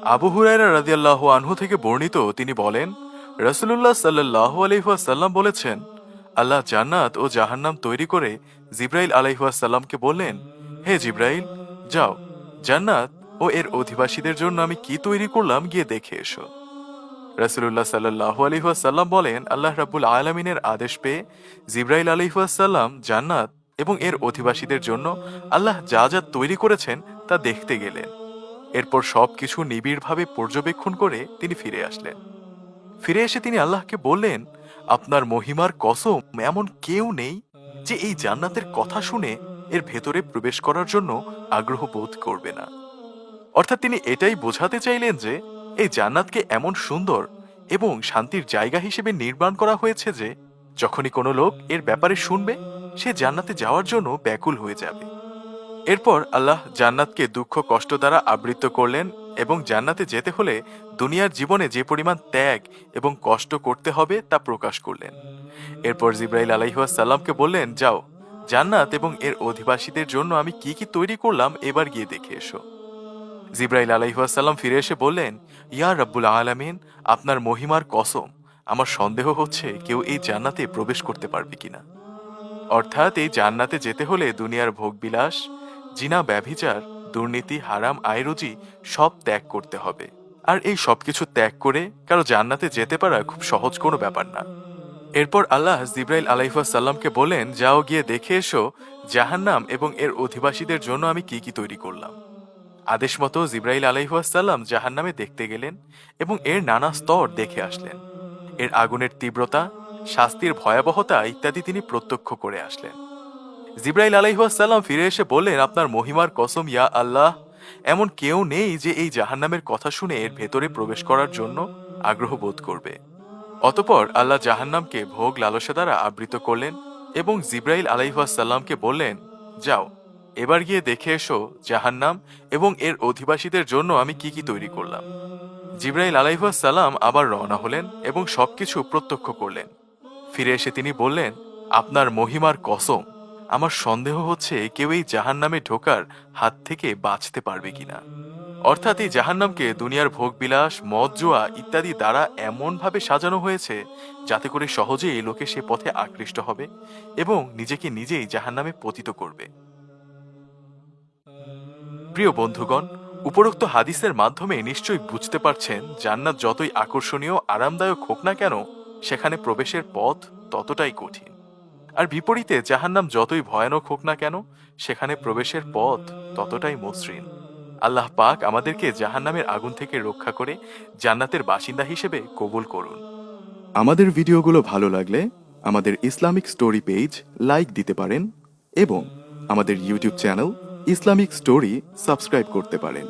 আবু হুরায়রা রাদিয়াল্লাহু আনহু থেকে বর্ণিত, তিনি বলেন, রাসূলুল্লাহ সাল্লাল্লাহু আলাইহি ওয়াসাল্লাম বলেছেন, আল্লাহ জান্নাত ও জাহান্নাম তৈরি করে জিবরাইল আলাইহিস সালামকে বললেন, হে জিবরাইল, যাও, জান্নাত ও এর অধিবাসীদের জন্য আমি কি তৈরি করলাম গিয়ে দেখে এসো। রাসূলুল্লাহ সাল্লাল্লাহু আলাইহি ওয়াসাল্লাম বলেন, আল্লাহ রাব্বুল আলামিনের আদেশ পেয়ে জিবরাইল আলাইহিস সালাম জান্নাত এবং এর অধিবাসীদের জন্য আল্লাহ যা যা তৈরি করেছেন তা দেখতে গেলেন। এরপর সবকিছু নিবিড়ভাবে পর্যবেক্ষণ করে তিনি ফিরে আসলেন। ফিরে এসে তিনি আল্লাহকে বললেন, আপনার মহিমার কসম, এমন কেউ নেই যে এই জান্নাতের কথা শুনে এর ভেতরে প্রবেশ করার জন্য আগ্রহ বোধ করবে না। অর্থাৎ তিনি এটাই বোঝাতে চাইলেন যে এই জান্নাতকে এমন সুন্দর এবং শান্তির জায়গা হিসেবে নির্মাণ করা হয়েছে যে যখনই কোনো লোক এর ব্যাপারে শুনবে, সে জান্নাতে যাওয়ার জন্য ব্যাকুল হয়ে যাবে। এরপর আল্লাহ জান্নাতকে দুঃখ কষ্ট দ্বারা আবৃত করলেন এবং জান্নাতে যেতে হলে দুনিয়ার জীবনে যে পরিমাণ ত্যাগ এবং কষ্ট করতে হবে তা প্রকাশ করলেন। এরপর জিবরাইল আলাইহিস সালামকে বললেন, যাও, জান্নাত এবং এর অধিবাসীদের জন্য আমি কি কি তৈরি করলাম এবার গিয়ে দেখে এসো। জিবরাইল আলাইহিস সালাম ফিরে এসে বললেন, ইয়া রাব্বুল আলামিন, আপনার মহিমার কসম, আমার সন্দেহ হচ্ছে কেউ এই জান্নাতে প্রবেশ করতে পারবে কিনা। অর্থাৎ এই জান্নাতে যেতে হলে দুনিয়ার ভোগবিলাস, জিনা, ব্যভিচার, দুর্নীতি, হারাম আয়-রুজি সব ত্যাগ করতে হবে। আর এই সবকিছু ত্যাগ করে কারো জান্নাতে যেতে পারা খুব সহজ কোনো ব্যাপার না। এরপর আল্লাহ জিবরাইল আলাইহিস সালামকে বলেন, যাও, গিয়ে দেখে এসো জাহান্নাম এবং এর অধিবাসীদের জন্য আমি কি কি তৈরি করলাম। আদেশ মতো জিবরাইল আলাইহিস সালাম জাহান্নামে দেখতে গেলেন এবং এর নানা স্তর দেখে আসলেন। এর আগুনের তীব্রতা, শাস্তির ভয়াবহতা ইত্যাদি তিনি প্রত্যক্ষ করে আসলেন। জিবরাইল আলাইহিস সালাম ফিরে এসে বললেন, আপনার মহিমার কসম, ইয়া আল্লাহ, এমন কেউ নেই যে এই জাহান্নামের কথা শুনে এর ভেতরে প্রবেশ করার জন্য আগ্রহ বোধ করবে। অতঃপর আল্লাহ জাহান্নামকে ভোগ লালসা দ্বারা আবৃত করলেন এবং জিবরাইল আলাইহিস সালামকে বললেন, যাও, এবার গিয়ে দেখে এসো জাহান্নাম এবং এর অধিবাসীদের জন্য আমি কি কি তৈরি করলাম। জিবরাইল আলাইহিস সালাম আবার রওনা হলেন এবং সবকিছু প্রত্যক্ষ করলেন। ফিরে এসে তিনি বললেন, আপনার মহিমার কসম, আমার সন্দেহ হচ্ছে কেউ এই জাহান্নামে ঢোকার হাত থেকে বাঁচতে পারবে কিনা। অর্থাৎ এই জাহান্নামকে দুনিয়ার ভোগবিলাস, মদ, জুয়া ইত্যাদি দ্বারা এমনভাবে সাজানো হয়েছে যাতে করে সহজেই লোকে সে পথে আকৃষ্ট হবে এবং নিজেকে নিজেই জাহান্নামে পতিত করবে। প্রিয় বন্ধুগণ, উপরোক্ত হাদিসের মাধ্যমে নিশ্চয়ই বুঝতে পারছেন, জান্নাত যতই আকর্ষণীয়, আরামদায়ক হোক না কেন, সেখানে প্রবেশের পথ ততটাই কঠিন। আর বিপরীতে জাহান্নাম যতই ভয়ানক হোক না কেন, সেখানে প্রবেশের পথ ততটাই মসৃণ। আল্লাহ পাক আমাদেরকে জাহান্নামের আগুন থেকে রক্ষা করে জান্নাতের বাসিন্দা হিসেবে কবুল করুন। আমাদের ভিডিওগুলো ভালো লাগলে আমাদের ইসলামিক স্টোরি পেজ লাইক দিতে পারেন এবং আমাদের YouTube channel Islamic story subscribe করতে পারেন।